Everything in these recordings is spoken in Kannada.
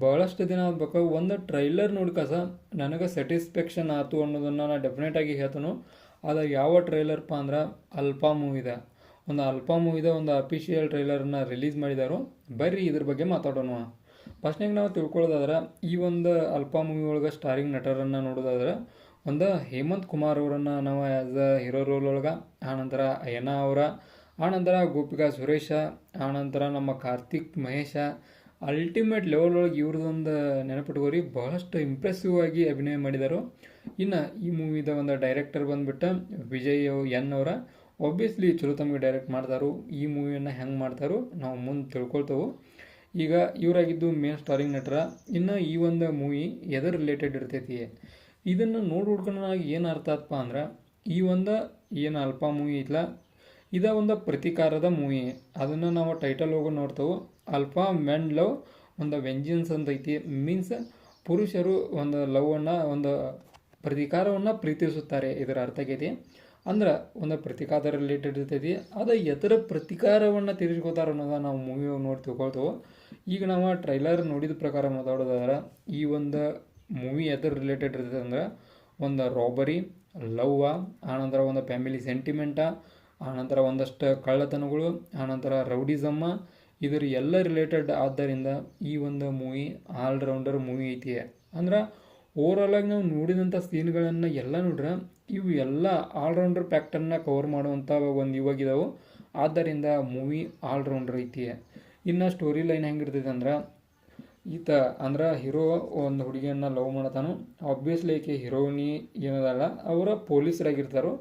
ಭಾಳಷ್ಟು ದಿನ ಆಗ್ಬೇಕು ಒಂದು ಟ್ರೈಲರ್ ನೋಡ್ಕಸ ನನಗೆ ಸ್ಯಾಟಿಸ್ಫ್ಯಾಕ್ಷನ್ ಆಯ್ತು ಅನ್ನೋದನ್ನು ನಾನು ಡೆಫಿನೆಟಾಗಿ ಹೇಳ್ತಾನು. ಅದು ಯಾವ ಟ್ರೈಲರ್ಪ್ಪ ಅಂದ್ರೆ ಅಲ್ಫಾ ಮೂವಿದೆ. ಅಲ್ಫಾ ಮೂವಿದ ಒಂದು ಅಫಿಷಿಯಲ್ ಟ್ರೈಲರ್ನ ರಿಲೀಸ್ ಮಾಡಿದಾರು. ಬರ್ರಿ ಇದ್ರ ಬಗ್ಗೆ ಮಾತಾಡೋಣ. ಫಸ್ಟ್ನಾಗ ನಾವು ತಿಳ್ಕೊಳ್ಳೋದಾದ್ರೆ ಈ ಒಂದು ಅಲ್ಫಾ ಮೂವಿ ಒಳಗೆ ಸ್ಟಾರಿಂಗ್ ನಟರನ್ನು ನೋಡೋದಾದ್ರೆ ಒಂದು ಹೇಮಂತ್ ಕುಮಾರ್ ಅವರನ್ನು ನಾವು ಆ್ಯಸ್ ಅ ಹೀರೋ ರೋಲ್ ಒಳಗೆ, ಆನಂತರ ಅಯ್ಯನಾ ಅವರ, ಆನಂತರ ಗೋಪಿಕಾ ಸುರೇಶ, ಆನಂತರ ನಮ್ಮ ಕಾರ್ತಿಕ್ ಮಹೇಶ, ಅಲ್ಟಿಮೇಟ್ ಲೆವೆಲ್ ಒಳಗೆ ಇವ್ರದ್ದೊಂದು ನೆನಪಿಟ್ಕೋರಿ ಭಾಳಷ್ಟು ಇಂಪ್ರೆಸಿವ್ ಆಗಿ ಅಭಿನಯ ಮಾಡಿದರು. ಇನ್ನು ಈ ಮೂವಿದ ಒಂದು ಡೈರೆಕ್ಟರ್ ಬಂದುಬಿಟ್ಟು ವಿಜಯ್ ಎನ್ ಅವರ. ಒಬ್ವಿಯಸ್ಲಿ ಚಲೋ ತಮಗೆ ಡೈರೆಕ್ಟ್ ಮಾಡ್ತಾರೋ. ಈ ಮೂವಿಯನ್ನು ಹೆಂಗೆ ಮಾಡ್ತಾರೋ ನಾವು ಮುಂದೆ ತಿಳ್ಕೊಳ್ತೇವೆ. ಈಗ ಇವರಾಗಿದ್ದು ಮೇನ್ ಸ್ಟಾರಿಂಗ್ ನಟರ. ಇನ್ನು ಈ ಒಂದು ಮೂವಿ ಎದರ್ ರಿಲೇಟೆಡ್ ಇರ್ತೈತಿ, ಇದನ್ನು ನೋಡಿ ಹುಡ್ಕೊಂಡು ನನಗೆ ಏನು ಅರ್ಥ ಆತಪ್ಪ ಅಂದ್ರೆ, ಈ ಒಂದು ಏನು ಅಲ್ಫಾ ಮೂವಿ ಐತಲ್ಲ ಇದ ಒಂದು ಪ್ರತಿಕಾರದ ಮೂವಿ. ಅದನ್ನು ನಾವು ಟೈಟಲ್ ಹೋಗಿ ನೋಡ್ತೇವೆ. ಅಲ್ಫಾ ಮೆನ್ ಲವ್ ಒಂದು ವೆಂಜನ್ಸ್ ಅಂತ ಐತಿ. ಮೀನ್ಸ್ ಪುರುಷರು ಒಂದು ಲವ್ವನ್ನು ಒಂದು ಪ್ರತಿಕಾರವನ್ನು ಪ್ರೀತಿಸುತ್ತಾರೆ, ಇದರ ಅರ್ಥ ಆಗೈತಿ. ಅಂದ್ರೆ ಒಂದು ಪ್ರತಿಕಾರ ರಿಲೇಟೆಡ್ ಇರ್ತೈತಿ. ಅದು ಎದರ ಪ್ರತಿಕಾರವನ್ನು ತೀರಿಸ್ಕೋತಾರೆ ಅನ್ನೋದ ನಾವು ಮೂವಿ ನೋಡಿ ತಿಳ್ಕೊಳ್ತೇವೆ. ಈಗ ನಾವು ಟ್ರೈಲರ್ ನೋಡಿದ ಪ್ರಕಾರ ಮಾತಾಡೋದಾದ್ರೆ ಈ ಒಂದು ಮೂವಿ ಎದರ್ ರಿಲೇಟೆಡ್ ಇರ್ತೈತೆ ಅಂದ್ರೆ ಒಂದು ರಾಬರಿ, ಲವ್ವ, ಆನಂತರ ಒಂದು ಫ್ಯಾಮಿಲಿ ಸೆಂಟಿಮೆಂಟ, ಆನಂತರ ಒಂದಷ್ಟು ಕಳ್ಳತನಗಳು, ಆನಂತರ ರೌಡಿಸಮ್ಮ, ಇದ್ರ ಎಲ್ಲ ರಿಲೇಟೆಡ್ ಆದ್ದರಿಂದ ಈ ಒಂದು ಮೂವಿ ಆಲ್ರೌಂಡರ್ ಮೂವಿ ಐತಿ. ಅಂದ್ರೆ ಓವರಾಲಾಗಿ ನಾವು ನೋಡಿದಂಥ ಸೀನ್ಗಳನ್ನು ಎಲ್ಲ ನೋಡ್ರೆ ಇವು ಎಲ್ಲ ಆಲ್ರೌಂಡರ್ ಪ್ಯಾಕ್ಟರ್ನ ಕವರ್ ಮಾಡುವಂಥ ಒಂದು ಇವಾಗಿದಾವೆ. ಆದ್ದರಿಂದ ಮೂವಿ ಆಲ್ರೌಂಡರ್ ಐತಿ. ಇನ್ನು ಸ್ಟೋರಿ ಲೈನ್ ಹೆಂಗಿರ್ತೈತೆ ಅಂದ್ರೆ, ಈತ ಅಂದ್ರೆ ಹೀರೋ ಒಂದು ಹುಡುಗಿಯನ್ನು ಲವ್ ಮಾಡ್ತಾನು. ಆಬ್ವಿಯಸ್ಲಿ ಏಕೆ ಹೀರೋಯಿನಿ ಏನದಲ್ಲ ಅವರ ಪೊಲೀಸರಾಗಿರ್ತಾರೋ.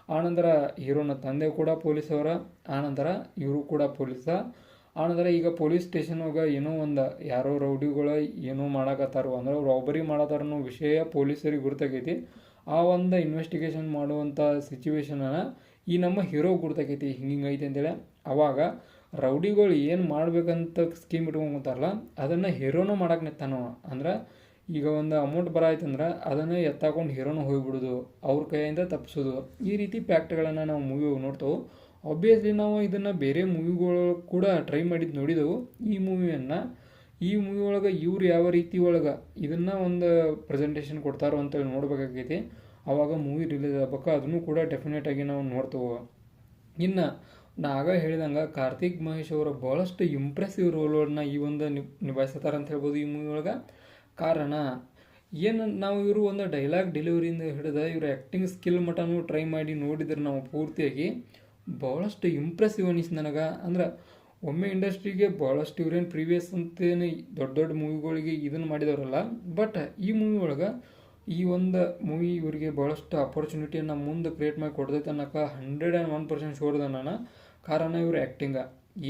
ಆನಂತರ ಹೀರೋನ ತಂದೆ ಕೂಡ ಪೊಲೀಸವರ, ಆನಂತರ ಇವರು ಕೂಡ ಪೊಲೀಸ. ಆನಂತರ ಈಗ ಪೊಲೀಸ್ ಸ್ಟೇಷನ್ಗೆ ಏನೋ ಒಂದು ಯಾರೋ ರೌಡಿಗಳು ಏನೋ ಮಾಡಕತ್ತಾರೋ ಅಂದ್ರೆ ರಾಬರಿ ಮಾಡತ್ತಾರ ಅನ್ನೋ ವಿಷಯ ಪೊಲೀಸರಿಗೆ ಗುರ್ತಾಗೈತಿ. ಆ ಒಂದು ಇನ್ವೆಸ್ಟಿಗೇಷನ್ ಮಾಡುವಂಥ ಸಿಚುವೇಶನನ್ನು ಈ ನಮ್ಮ ಹೀರೋ ಗುರ್ತಾಗೈತಿ ಹಿಂಗೈತಿ ಅಂತೇಳಿ. ಅವಾಗ ರೌಡಿಗಳು ಏನು ಮಾಡ್ಬೇಕಂತ ಸ್ಕೀಮ್ ಇಟ್ಕೊಂತಾರಲ್ಲ ಅದನ್ನು ಹೀರೋನು ಮಾಡಕ್ಕೆ ನಿಂತಾನೋ. ಅಂದ್ರೆ ಈಗ ಒಂದು ಅಮೌಂಟ್ ಬರಾಯ್ತಂದ್ರೆ ಅದನ್ನು ಎತ್ತಾಕೊಂಡು ಹೀರೋನು ಹೋಗಿಬಿಡೋದು, ಅವ್ರ ಕೈಯಿಂದ ತಪ್ಪಿಸೋದು, ಈ ರೀತಿ ಫ್ಯಾಕ್ಟ್ಗಳನ್ನು ನಾವು ಮೂವಿ ನೋಡ್ತೇವೆ. ಆಬ್ವಿಯಸ್ಲಿ ನಾವು ಇದನ್ನು ಬೇರೆ ಮೂವಿಗಳು ಕೂಡ ಟ್ರೈ ಮಾಡಿದ್ದು ನೋಡಿದೆವು. ಈ ಮೂವಿ ಒಳಗೆ ಇವ್ರು ಯಾವ ರೀತಿ ಒಳಗೆ ಇದನ್ನು ಒಂದು ಪ್ರೆಸೆಂಟೇಷನ್ ಕೊಡ್ತಾರೋ ಅಂತೇಳಿ ನೋಡ್ಬೇಕಾಗೈತಿ. ಆವಾಗ ಮೂವಿ ರಿಲೀಸ್ ಆಗ್ಬೇಕು, ಅದನ್ನು ಕೂಡ ಡೆಫಿನೆಟಾಗಿ ನಾವು ನೋಡ್ತೇವೆ. ಇನ್ನು ನಾ ಆಗ ಹೇಳಿದಂಗೆ ಕಾರ್ತಿಕ್ ಮಹೇಶ್ ಅವರ ಭಾಳಷ್ಟು ಇಂಪ್ರೆಸಿವ್ ರೋಲನ್ನು ಈ ಒಂದು ನಿಭಾಯಿಸ್ತಾರೆ ಅಂತ ಹೇಳ್ಬೋದು ಈ ಮೂವಿ ಒಳಗೆ. ಕಾರಣ ಏನು, ನಾವು ಇವರು ಒಂದು ಡೈಲಾಗ್ ಡೆಲಿವರಿಯಿಂದ ಹಿಡಿದು ಇವ್ರ ಆ್ಯಕ್ಟಿಂಗ್ ಸ್ಕಿಲ್ ಮಟನೂ ಟ್ರೈ ಮಾಡಿ ನೋಡಿದ್ರೆ ನಾವು ಪೂರ್ತಿಯಾಗಿ ಭಾಳಷ್ಟು ಇಂಪ್ರೆಸಿವ್ ಅನಿಸ್ತು ನನಗೆ. ಅಂದ್ರೆ ಒಮ್ಮೆ ಇಂಡಸ್ಟ್ರಿಗೆ ಭಾಳಷ್ಟು ಇವ್ರೇನು ಪ್ರೀವಿಯಸ್ ಅಂತೇನು ದೊಡ್ಡ ದೊಡ್ಡ ಮೂವಿಗಳಿಗೆ ಇದನ್ನು ಮಾಡಿದವರಲ್ಲ. ಬಟ್ ಈ ಮೂವಿ ಒಳಗೆ ಈ ಒಂದು ಮೂವಿ ಇವರಿಗೆ ಭಾಳಷ್ಟು ಅಪರ್ಚುನಿಟಿಯನ್ನು ಮುಂದೆ ಕ್ರಿಯೇಟ್ ಮಾಡಿ ಕೊಡ್ತೈತೆ ಅನ್ನೋಕೆ 101% ಶೋರ್ದ ನಾನು. ಕಾರಣ ಇವ್ರ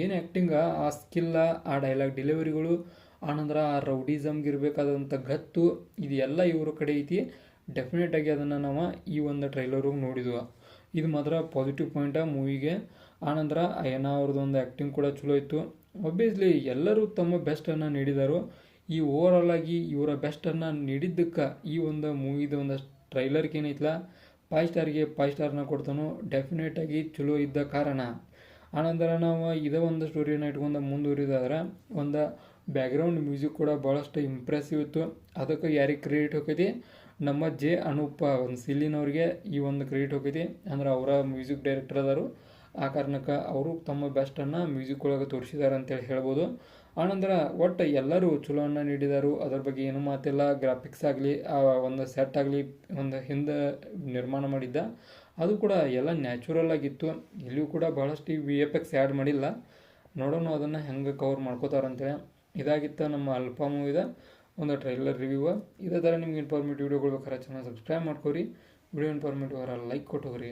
ಏನು ಆ್ಯಕ್ಟಿಂಗ, ಆ ಸ್ಕಿಲ್ಲ, ಆ ಡೈಲಾಗ್ ಡೆಲಿವರಿಗಳು, ಆನಂತರ ಆ ರೌಡಿಸಮ್ಗೆ ಇರಬೇಕಾದಂಥ ಗತ್ತು, ಇದು ಎಲ್ಲ ಇವ್ರ ಕಡೆ ಐತಿ. ಡೆಫಿನೆಟಾಗಿ ಅದನ್ನು ನಾವು ಈ ಒಂದು ಟ್ರೈಲರ್ಗೆ ನೋಡಿದ್ವು. ಇದು ಮಾತ್ರ ಪಾಸಿಟಿವ್ ಪಾಯಿಂಟ ಮೂವಿಗೆ. ಆನಂತರ ಅಯ್ಯನಾ ಅವ್ರದ್ದೊಂದು ಆ್ಯಕ್ಟಿಂಗ್ ಕೂಡ ಚಲೋ ಇತ್ತು. ಒಬ್ವಿಯಸ್ಲಿ ಎಲ್ಲರೂ ತಮ್ಮ ಬೆಸ್ಟನ್ನು ನೀಡಿದರು. ಈ ಓವರಾಲ್ ಆಗಿ ಇವರ ಬೆಸ್ಟನ್ನು ನೀಡಿದ್ದಕ್ಕೆ ಈ ಒಂದು ಮೂವಿದ ಒಂದು ಟ್ರೈಲರ್ಗೆ ಏನೈತಲ್ಲ 5 ಸ್ಟಾರ್ಗೆ 5 ಸ್ಟಾರ್ನ ಕೊಡ್ತಾನು. ಡೆಫಿನೆಟಾಗಿ ಚಲೋ ಇದ್ದ ಕಾರಣ. ಆನಂತರ ನಾವು ಇದೇ ಒಂದು ಸ್ಟೋರಿಯನ್ನು ಇಟ್ಕೊಂಡು ಮುಂದುವರಿದಾದ್ರೆ ಒಂದು ಬ್ಯಾಕ್ಗ್ರೌಂಡ್ ಮ್ಯೂಸಿಕ್ ಕೂಡ ಭಾಳಷ್ಟು ಇಂಪ್ರೆಸಿವ್ ಇತ್ತು. ಅದಕ್ಕೆ ಯಾರಿಗೆ ಕ್ರೆಡಿಟ್ ಹೋಗ್ತೈತಿ, ನಮ್ಮ ಜೆ ಅನೂಪ ಒಂದು ಸಿಲ್ಲಿನವ್ರಿಗೆ ಈ ಒಂದು ಕ್ರೆಡಿಟ್ ಹೋಗ್ತೈತಿ. ಅಂದ್ರೆ ಅವರ ಮ್ಯೂಸಿಕ್ ಡೈರೆಕ್ಟರ್ ಅದಾರು. ಆ ಕಾರಣಕ್ಕೆ ಅವರು ತಮ್ಮ ಬೆಸ್ಟನ್ನು ಮ್ಯೂಸಿಕ್ ಒಳಗೆ ತೋರಿಸಿದ್ದಾರೆ ಅಂತೇಳಿ ಹೇಳ್ಬೋದು. ಆನಂತರ ಒಟ್ಟು ಎಲ್ಲರೂ ಚಲೋವನ್ನು ನೀಡಿದರು, ಅದರ ಬಗ್ಗೆ ಏನೂ ಮಾತಿಲ್ಲ. ಗ್ರಾಫಿಕ್ಸ್ ಆಗಲಿ, ಒಂದು ಸೆಟ್ ಆಗಲಿ, ಒಂದು ಹಿಂದೆ ನಿರ್ಮಾಣ ಮಾಡಿದ್ದ ಅದು ಕೂಡ ಎಲ್ಲ ನ್ಯಾಚುರಲ್ ಆಗಿತ್ತು. ಇಲ್ಲಿಯೂ ಕೂಡ ಭಾಳಷ್ಟು VFX ಆ್ಯಡ್ ಮಾಡಿಲ್ಲ. ನೋಡೋಣ ಅದನ್ನು ಹೆಂಗೆ ಕವರ್ ಮಾಡ್ಕೋತಾರಂತೇಳಿ. ಇದಾಗಿತ್ತು ನಮ್ಮ ಅಲ್ಫಾ ಮೂವಿದ ಒಂದು ಟ್ರೈಲರ್ ರಿವ್ಯೂ. ಇದೇ ಥರ ನಿಮ್ಗೆ ಇನ್ಫಾರ್ಮೇಟಿವ್ ವಿಡಿಯೋಗಳು ಬೇಕಾದ್ರೆ ಚಾನಲ್ ಸಬ್ಸ್ಕ್ರೈಬ್ ಮಾಡ್ಕೊರಿ. ವಿಡಿಯೋ ಇನ್ಫಾರ್ಮೇಟಿವ್ ಅವರ ಲೈಕ್ ಕೊಟ್ಟೋಗ್ರಿ.